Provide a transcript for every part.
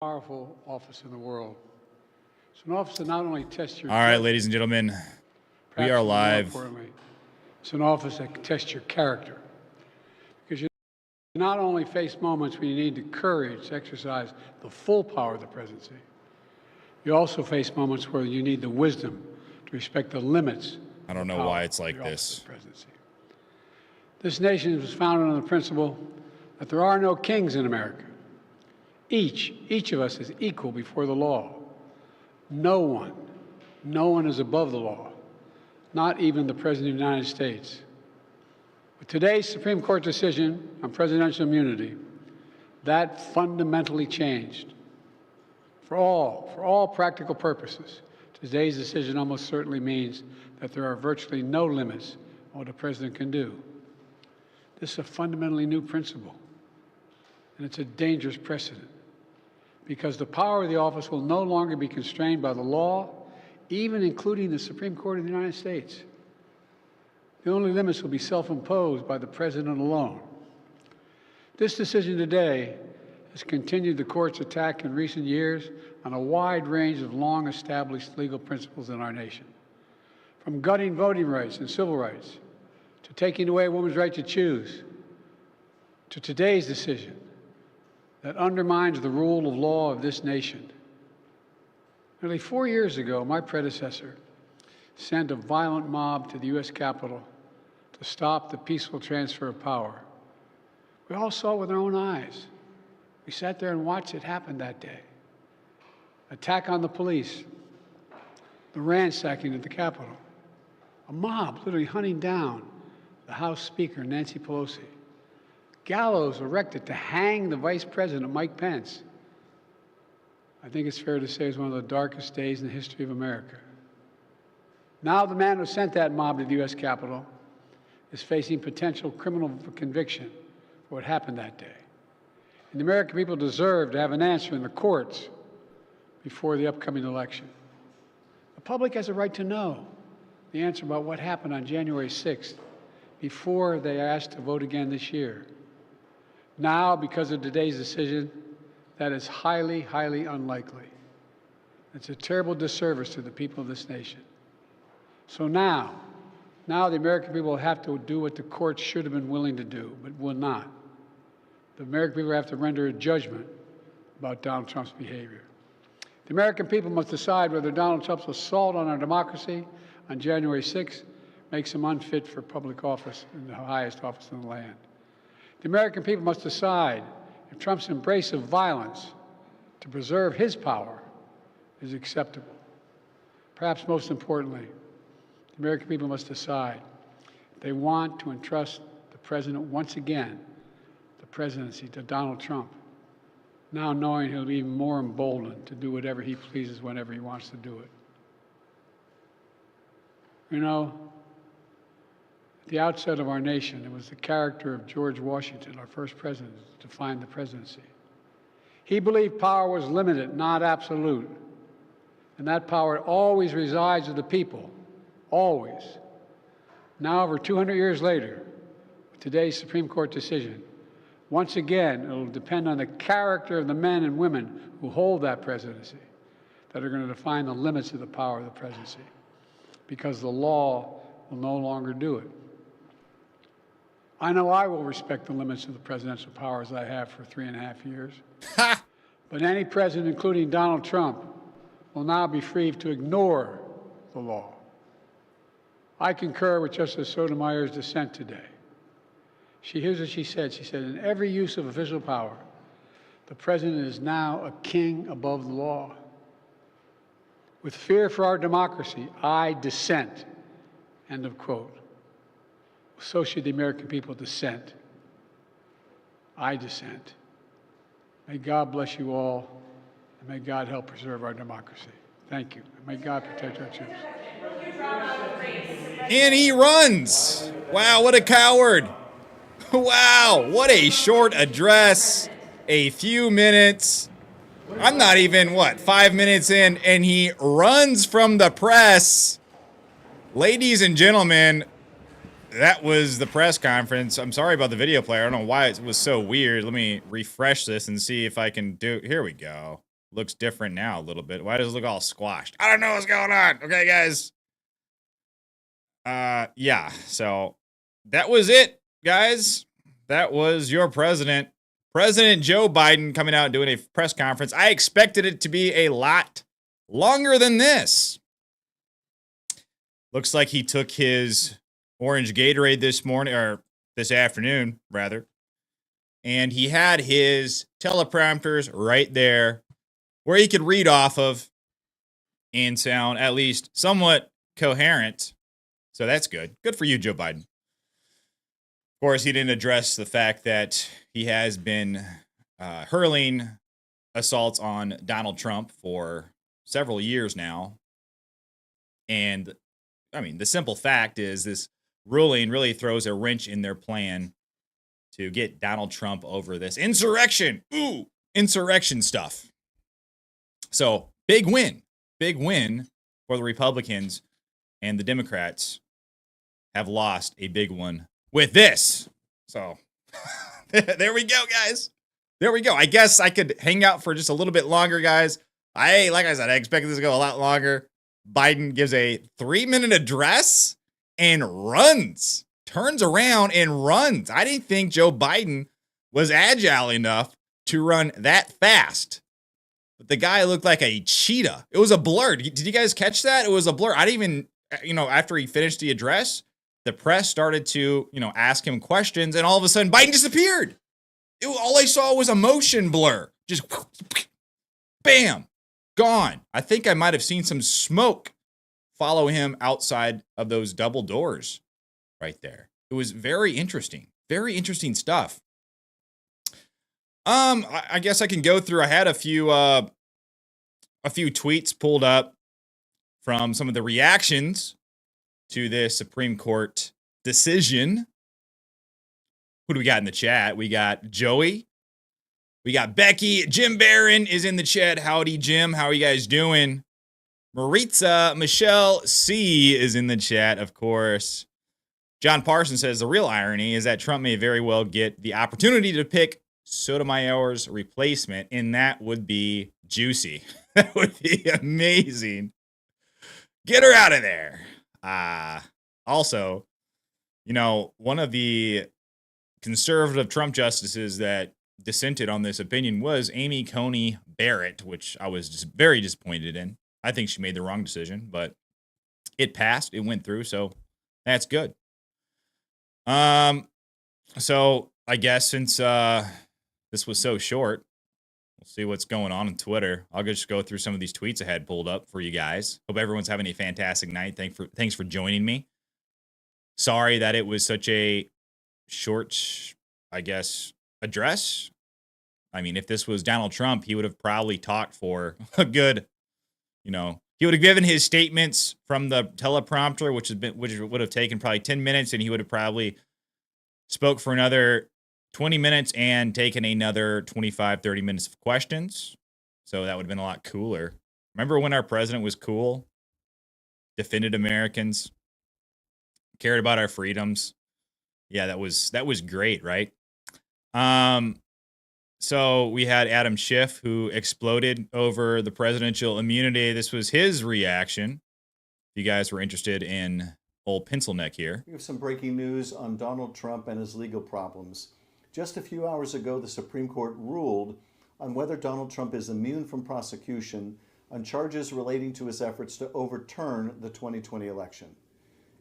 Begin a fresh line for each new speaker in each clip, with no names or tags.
powerful office in the world. It's an office that not only tests your...
All right, ladies and gentlemen, we are live.
More importantly, it's an office that can test your character. Because you not only face moments when you need the courage to exercise the full power of the presidency, you also face moments where you need the wisdom to respect the limits.
I don't know why it's like this.
This nation was founded on the principle that there are no kings in America. Each of us is equal before the law. No one is above the law, not even the President of the United States. With today's Supreme Court decision on presidential immunity, that fundamentally changed. For all practical purposes, today's decision almost certainly means that there are virtually no limits on what a president can do. This is a fundamentally new principle, and it's a dangerous precedent, because the power of the office will no longer be constrained by the law, even including the Supreme Court of the United States. The only limits will be self-imposed by the president alone. This decision today has continued the court's attack in recent years on a wide range of long-established legal principles in our nation, from gutting voting rights and civil rights, to taking away a woman's right to choose, to today's decision that undermines the rule of law of this nation. Nearly 4 years ago, my predecessor sent a violent mob to the U.S. Capitol to stop the peaceful transfer of power. We all saw it with our own eyes. We sat there and watched it happen that day. Attack on the police, the ransacking at the Capitol, a mob literally hunting down the House Speaker, Nancy Pelosi, gallows erected to hang the Vice President, Mike Pence. I think it's fair to say it was one of the darkest days in the history of America. Now the man who sent that mob to the U.S. Capitol is facing potential criminal conviction for what happened that day. And the American people deserve to have an answer in the courts before the upcoming election. The public has a right to know the answer about what happened on January 6th before they are asked to vote again this year. Now, because of today's decision, that is highly, highly unlikely. It's a terrible disservice to the people of this nation. So now the American people have to do what the courts should have been willing to do, but will not. The American people have to render a judgment about Donald Trump's behavior. The American people must decide whether Donald Trump's assault on our democracy on January 6th makes him unfit for public office in the highest office in the land. The American people must decide if Trump's embrace of violence to preserve his power is acceptable. Perhaps most importantly, the American people must decide if they want to entrust the president once again, the presidency, to Donald Trump, now knowing he'll be even more emboldened to do whatever he pleases whenever he wants to do it. You know, at the outset of our nation, it was the character of George Washington, our first president, to define the presidency. He believed power was limited, not absolute, and that power always resides with the people, always. Now, over 200 years later, with today's Supreme Court decision, once again, it will depend on the character of the men and women who hold that presidency that are going to define the limits of the power of the presidency, because the law will no longer do it. I know I will respect the limits of the presidential powers I have for 3.5 years. But any president, including Donald Trump, will now be free to ignore the law. I concur with Justice Sotomayor's dissent today. Here's what she said. She said, in every use of official power, the president is now a king above the law. With fear for our democracy, I dissent. End of quote. So should the American people dissent. I dissent. May God bless you all, and may God help preserve our democracy. Thank you. And may God protect our troops.
And he runs. Wow, what a coward. Wow, what a short address. A few minutes. I'm not even, 5 minutes in, and he runs from the press. Ladies and gentlemen, that was the press conference. I'm sorry about the video player. I don't know why it was so weird. Let me refresh this and see if I can do. Here we go. looks different now a little bit. Why does it look all squashed? I don't know what's going on. Okay, guys. Yeah, so that was it, guys. That was your president. President Joe Biden coming out and doing a press conference. I expected it to be a lot longer than this. Looks like he took his orange Gatorade this morning, or this afternoon, rather. And he had his teleprompters right there where he could read off of and sound at least somewhat coherent. So that's good. Good for you, Joe Biden. Of course, he didn't address the fact that he has been hurling assaults on Donald Trump for several years now. And, I mean, the simple fact is this ruling really throws a wrench in their plan to get Donald Trump over this insurrection. Ooh, insurrection stuff. So, big win for the Republicans, and the Democrats have lost a big one with this. So, there we go, guys. There we go. I guess I could hang out for just a little bit longer, guys. Like I said, I expected this to go a lot longer. Biden gives a 3-minute address and runs, turns around and runs. I didn't think Joe Biden was agile enough to run that fast. But the guy looked like a cheetah. It was a blur. Did you guys catch that? It was a blur. I didn't even, after he finished the address, the press started to, ask him questions, and all of a sudden, Biden disappeared. All I saw was a motion blur. Just bam, gone. I think I might have seen some smoke follow him outside of those double doors right there. It was very interesting. Very interesting stuff. I guess I can go through. I had a few tweets pulled up from some of the reactions to this Supreme Court decision. Who do we got in the chat? We got Joey. We got Becky. Jim Barron is in the chat. Howdy, Jim. How are you guys doing? Maritza Michelle C is in the chat, of course. John Parsons says the real irony is that Trump may very well get the opportunity to pick Sotomayor's replacement, and that would be juicy. That would be amazing. Get her out of there. Also, one of the conservative Trump justices that dissented on this opinion was Amy Coney Barrett, which I was just very disappointed in. I think she made the wrong decision, but it passed. It went through, so that's good. So I guess since this was so short, we'll see what's going on Twitter. I'll just go through some of these tweets I had pulled up for you guys. Hope everyone's having a fantastic night. Thanks for joining me. Sorry that it was such a short, I guess, address. I mean, if this was Donald Trump, he would have probably talked for a good, he would have given his statements from the teleprompter, which would have taken probably 10 minutes, and he would have probably spoke for another 20 minutes and taken another 25, 30 minutes of questions. So that would have been a lot cooler. Remember when our president was cool, defended Americans, cared about our freedoms? Yeah, that was great, right? So we had Adam Schiff, who exploded over the presidential immunity. This was his reaction. If you guys were interested in old pencil neck here.
We have some breaking news on Donald Trump and his legal problems. Just a few hours ago, the Supreme Court ruled on whether Donald Trump is immune from prosecution on charges relating to his efforts to overturn the 2020 election.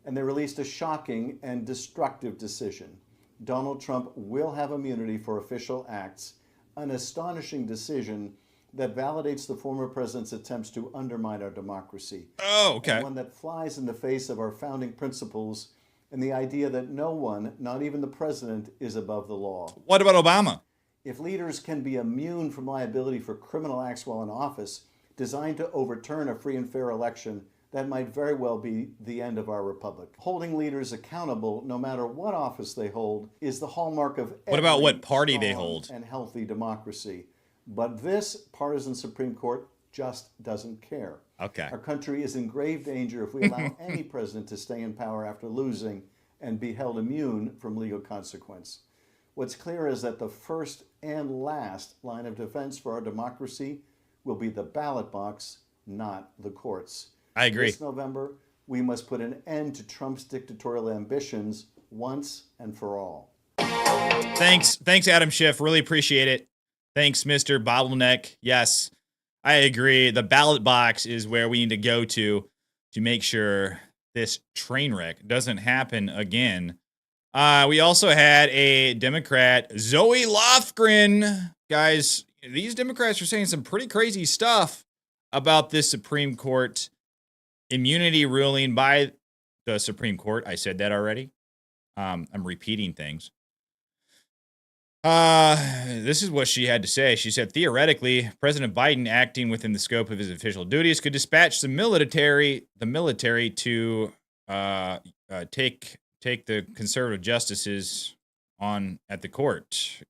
And they released a shocking and destructive decision. Donald Trump will have immunity for official acts, an astonishing decision that validates the former president's attempts to undermine our democracy.
Oh, okay.
And one that flies in the face of our founding principles and the idea that no one, not even the president, is above the law.
What about Obama?
If leaders can be immune from liability for criminal acts while in office, designed to overturn a free and fair election, that might very well be the end of our republic. Holding leaders accountable, no matter what office they hold, is the hallmark of
what about what party they hold
and healthy democracy. But this partisan Supreme Court just doesn't care.
Okay.
Our country is in grave danger if we allow any president to stay in power after losing and be held immune from legal consequence. What's clear is that the first and last line of defense for our democracy will be the ballot box, not the courts.
I agree.
This November, we must put an end to Trump's dictatorial ambitions once and for all.
Thanks, Adam Schiff. Really appreciate it. Thanks, Mr. Bottleneck. Yes, I agree. The ballot box is where we need to go to make sure this train wreck doesn't happen again. We also had a Democrat, Zoe Lofgren. Guys, these Democrats are saying some pretty crazy stuff about this Supreme Court immunity ruling by the Supreme Court. I said that already. I'm repeating things. This is what she had to say. She said, theoretically, President Biden, acting within the scope of his official duties, could dispatch the military to take the conservative justices on at the court.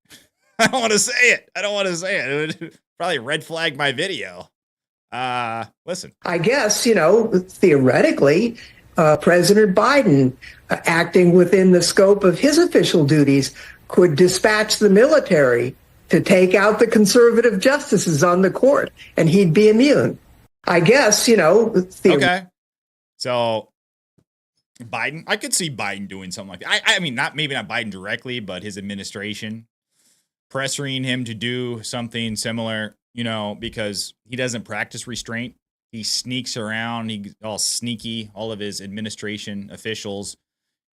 I don't want to say it. It would probably red flag my video. Listen.
I guess, theoretically, President Biden, acting within the scope of his official duties, could dispatch the military to take out the conservative justices on the court, and he'd be immune. I guess,
Okay. So Biden, I could see Biden doing something like that. I mean, maybe not Biden directly, but his administration pressuring him to do something similar, because he doesn't practice restraint. He sneaks around. He's all sneaky. All of his administration officials,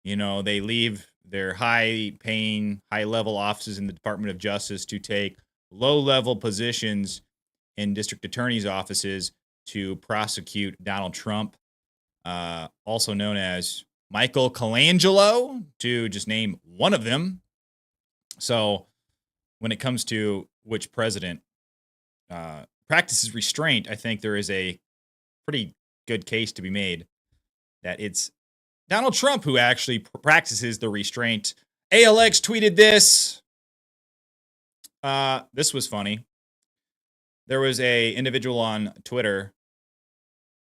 they leave their high-paying, high-level offices in the Department of Justice to take low-level positions in district attorneys' offices to prosecute Donald Trump, also known as Michael Colangelo, to just name one of them. So when it comes to which president practices restraint, I think there is a pretty good case to be made that it's Donald Trump who actually practices the restraint. ALX tweeted this. This was funny. There was a individual on Twitter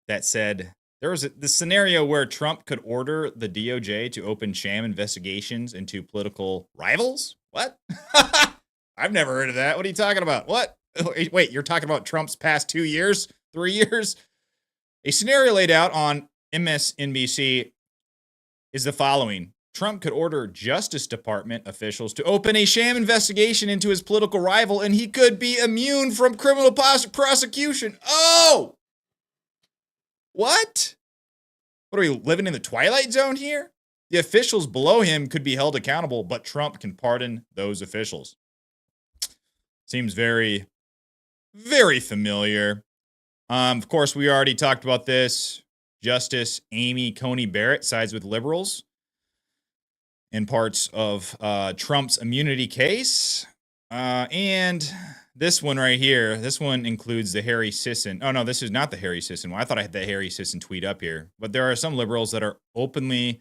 that said there was the scenario where Trump could order the DOJ to open sham investigations into political rivals. What? I've never heard of that. What are you talking about? What? Wait, you're talking about Trump's past 2 years, 3 years? A scenario laid out on MSNBC is the following. Trump could order Justice Department officials to open a sham investigation into his political rival, and he could be immune from criminal prosecution. Oh! What? What are we living in the Twilight Zone here? The officials below him could be held accountable, but Trump can pardon those officials. Seems very, very familiar. Of course, we already talked about this. Justice Amy Coney Barrett sides with liberals in parts of Trump's immunity case. And this one right here, this one includes the Harry Sisson. Oh, no, this is not the Harry Sisson one. I thought I had the Harry Sisson tweet up here. But there are some liberals that are openly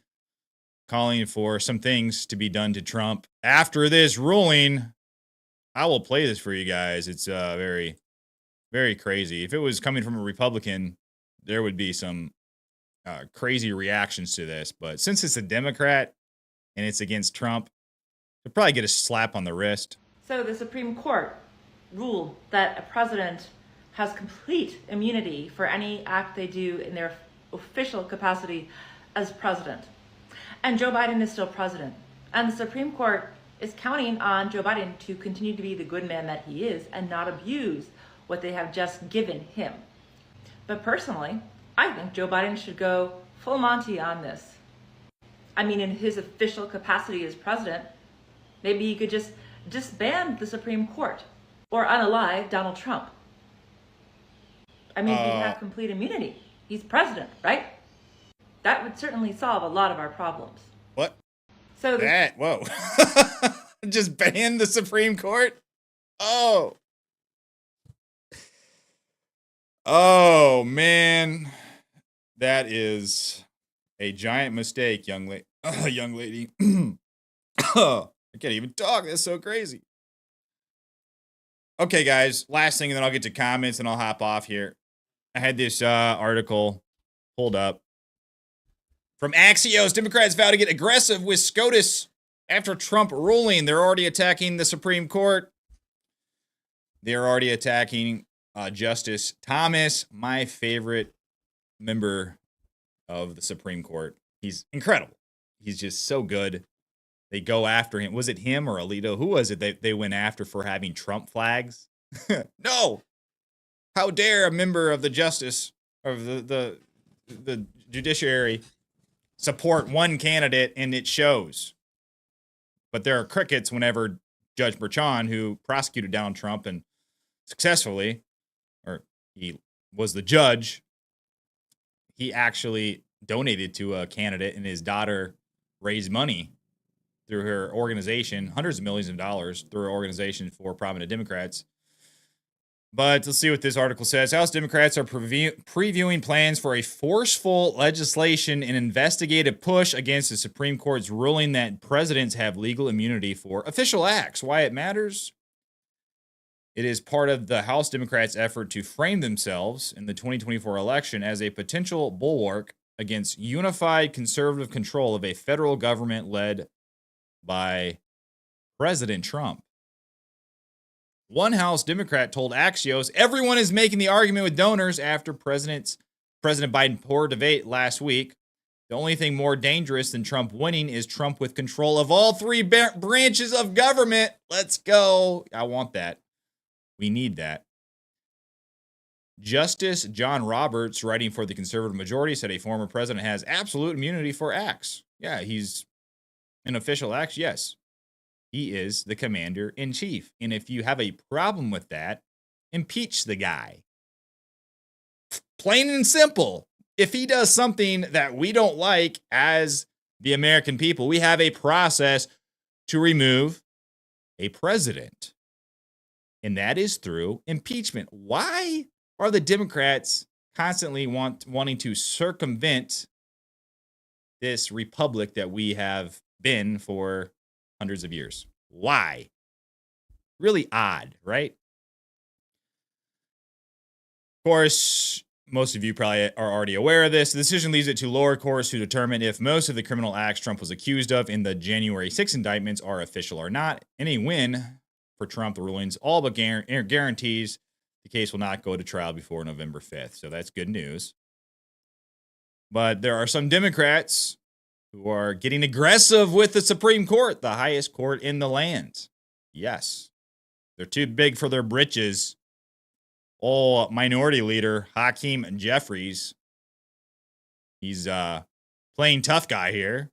calling for some things to be done to Trump after this ruling. I will play this for you guys. It's very, very crazy. If it was coming from a Republican, there would be some crazy reactions to this. But since it's a Democrat and it's against Trump, they'll probably get a slap on the wrist.
So the Supreme Court ruled that a president has complete immunity for any act they do in their official capacity as president. And Joe Biden is still president. And the Supreme Court is counting on Joe Biden to continue to be the good man that he is and not abuse what they have just given him. But personally, I think Joe Biden should go full Monty on this. I mean, in his official capacity as president, maybe he could just disband the Supreme Court or unalive Donald Trump. I mean, he'd have complete immunity. He's president, right? That would certainly solve a lot of our problems.
What?
So
whoa. Just ban the Supreme Court? Oh, man. That is a giant mistake, young lady. I can't even talk. That's so crazy. Okay, guys. Last thing, and then I'll get to comments, and I'll hop off here. I had this article pulled up from Axios. Democrats vow to get aggressive with SCOTUS after Trump ruling. They're already attacking the Supreme Court. They're already attacking Justice Thomas, my favorite member of the Supreme Court. He's incredible. He's just so good. They go after him. Was it him or Alito? Who was it they went after for having Trump flags? No. How dare a member of the justice of the judiciary support one candidate, and it shows. But there are crickets whenever Judge Burchon, who prosecuted Donald Trump and successfully, or he was the judge, he actually donated to a candidate, and his daughter raised money through her organization, hundreds of millions of dollars through her organization for prominent Democrats. But let's see what this article says. House Democrats are previewing plans for a forceful legislation and investigative push against the Supreme Court's ruling that presidents have legal immunity for official acts. Why it matters? It is part of the House Democrats' effort to frame themselves in the 2024 election as a potential bulwark against unified conservative control of a federal government led by President Trump. One House Democrat told Axios, everyone is making the argument with donors after President Biden poor debate last week. The only thing more dangerous than Trump winning is Trump with control of all three branches of government. Let's go. I want that. We need that. Justice John Roberts, writing for the conservative majority, said a former president has absolute immunity for acts. Yeah, he's an official acts. Yes. He is the commander-in-chief. And if you have a problem with that, impeach the guy. Plain and simple. If he does something that we don't like as the American people, we have a process to remove a president. And that is through impeachment. Why are the Democrats constantly wanting to circumvent this republic that we have been for hundreds of years? Why? Really odd, right? Of course, most of you probably are already aware of this. The decision leaves it to lower courts to determine if most of the criminal acts Trump was accused of in the January 6 indictments are official or not. Any win for Trump, the rulings all but guarantees the case will not go to trial before November 5th. So that's good news. But there are some Democrats who are getting aggressive with the Supreme Court, the highest court in the land. Yes, they're too big for their britches. Minority Leader Hakeem Jeffries, he's playing tough guy here.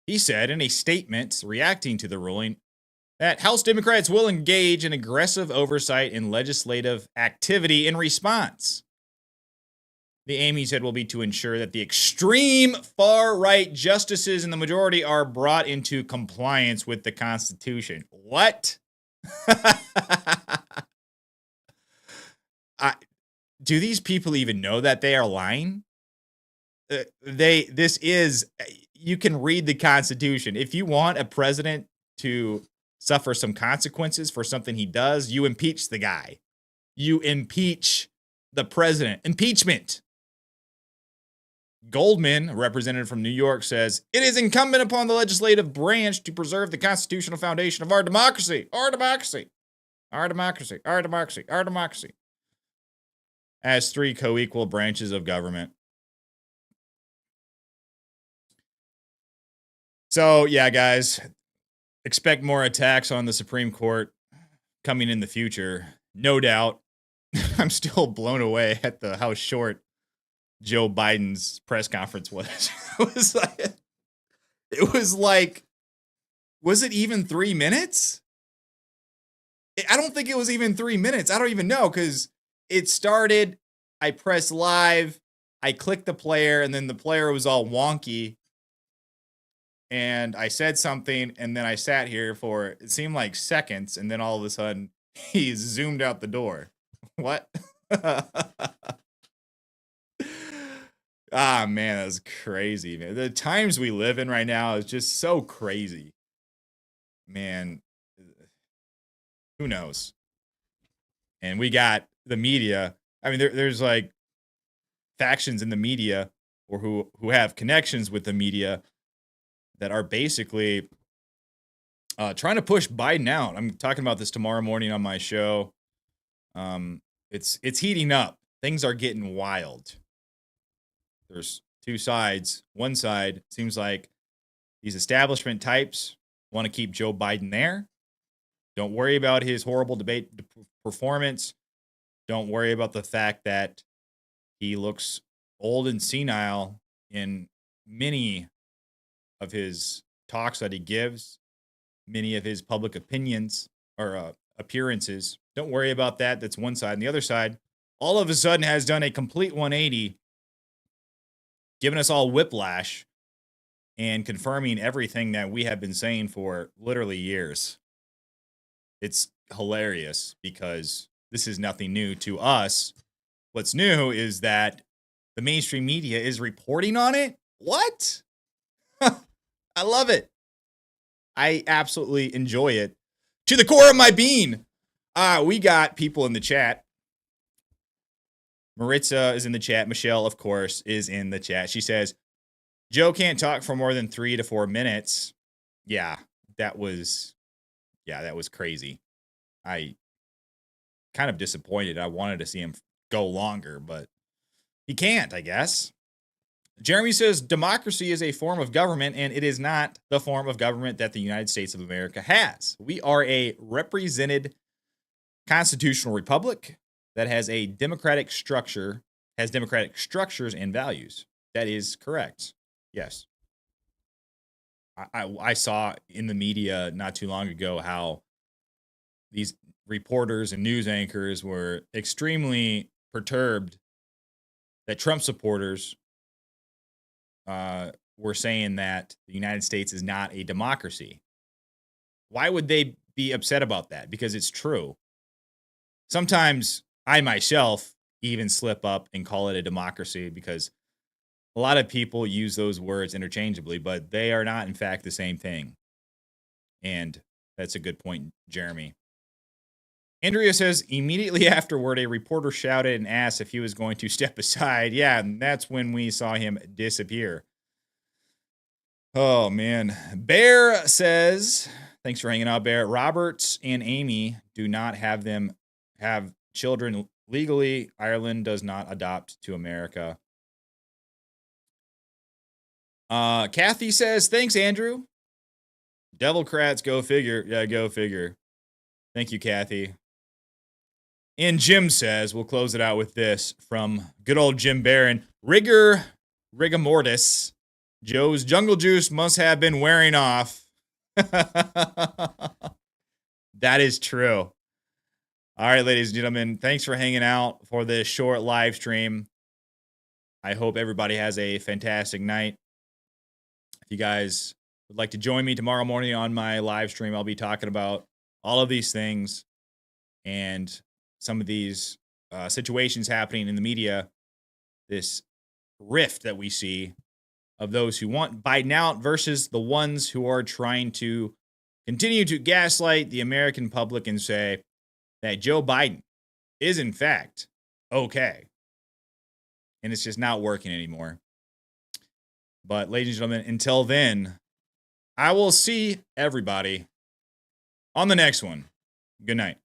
He said in a statement reacting to the ruling that House Democrats will engage in aggressive oversight and legislative activity in response. The aim, he said, will be to ensure that the extreme far-right justices in the majority are brought into compliance with the Constitution. What? Do these people even know that they are lying? You can read the Constitution. If you want a president to suffer some consequences for something he does, you impeach the guy. You impeach the president. Impeachment. Goldman, a representative from New York, says, it is incumbent upon the legislative branch to preserve the constitutional foundation of our democracy. Our democracy. Our democracy. Our democracy. Our democracy. As three co-equal branches of government. So, yeah, guys, expect more attacks on the Supreme Court coming in the future. No doubt. I'm still blown away at how short Joe Biden's press conference was. It was like, was it even 3 minutes? I don't think it was even 3 minutes. I don't even know, because it started, I pressed live, I clicked the player, and then the player was all wonky. And I said something, and then I sat here for, it seemed like seconds, and then all of a sudden, he zoomed out the door. What? Ah, man, that was crazy, man. The times we live in right now is just so crazy. Man, who knows? And we got the media. I mean, there's like factions in the media or who have connections with the media that are basically trying to push Biden out. I'm talking about this tomorrow morning on my show. It's heating up. Things are getting wild. There's two sides. One side seems like these establishment types want to keep Joe Biden there. Don't worry about his horrible debate performance. Don't worry about the fact that he looks old and senile in many of his talks that he gives, many of his public opinions or appearances. Don't worry about that. That's one side. And the other side, all of a sudden, has done a complete 180, giving us all whiplash and confirming everything that we have been saying for literally years. It's hilarious because this is nothing new to us. What's new is that the mainstream media is reporting on it. What? I love it. I absolutely enjoy it to the core of my being. We got people in the chat. Maritza is in the chat. Michelle, of course, is in the chat. She says, Joe can't talk for more than 3 to 4 minutes. Yeah, that was crazy. I kind of disappointed. I wanted to see him go longer, but he can't, I guess. Jeremy says, democracy is a form of government, and it is not the form of government that the United States of America has. We are a represented constitutional republic that has a democratic structure, has democratic structures and values. That is correct. Yes. I saw in the media not too long ago how these reporters and news anchors were extremely perturbed that Trump supporters were saying that the United States is not a democracy. Why would they be upset about that? Because it's true. Sometimes I myself even slip up and call it a democracy because a lot of people use those words interchangeably, but they are not, in fact, the same thing. And that's a good point, Jeremy. Andrea says, immediately afterward, a reporter shouted and asked if he was going to step aside. Yeah, and that's when we saw him disappear. Oh, man. Bear says, thanks for hanging out, Bear. Roberts and Amy do not have children legally. Ireland does not adopt to America. Kathy says, thanks, Andrew. Devilcrats, go figure. Yeah, go figure. Thank you, Kathy. And Jim says, we'll close it out with this from good old Jim Barron. Rigor mortis. Joe's jungle juice must have been wearing off. That is true. All right, ladies and gentlemen, thanks for hanging out for this short live stream. I hope everybody has a fantastic night. If you guys would like to join me tomorrow morning on my live stream, I'll be talking about all of these things and some of these situations happening in the media, this rift that we see of those who want Biden out versus the ones who are trying to continue to gaslight the American public and say that Joe Biden is, in fact, okay. And it's just not working anymore. But, ladies and gentlemen, until then, I will see everybody on the next one. Good night.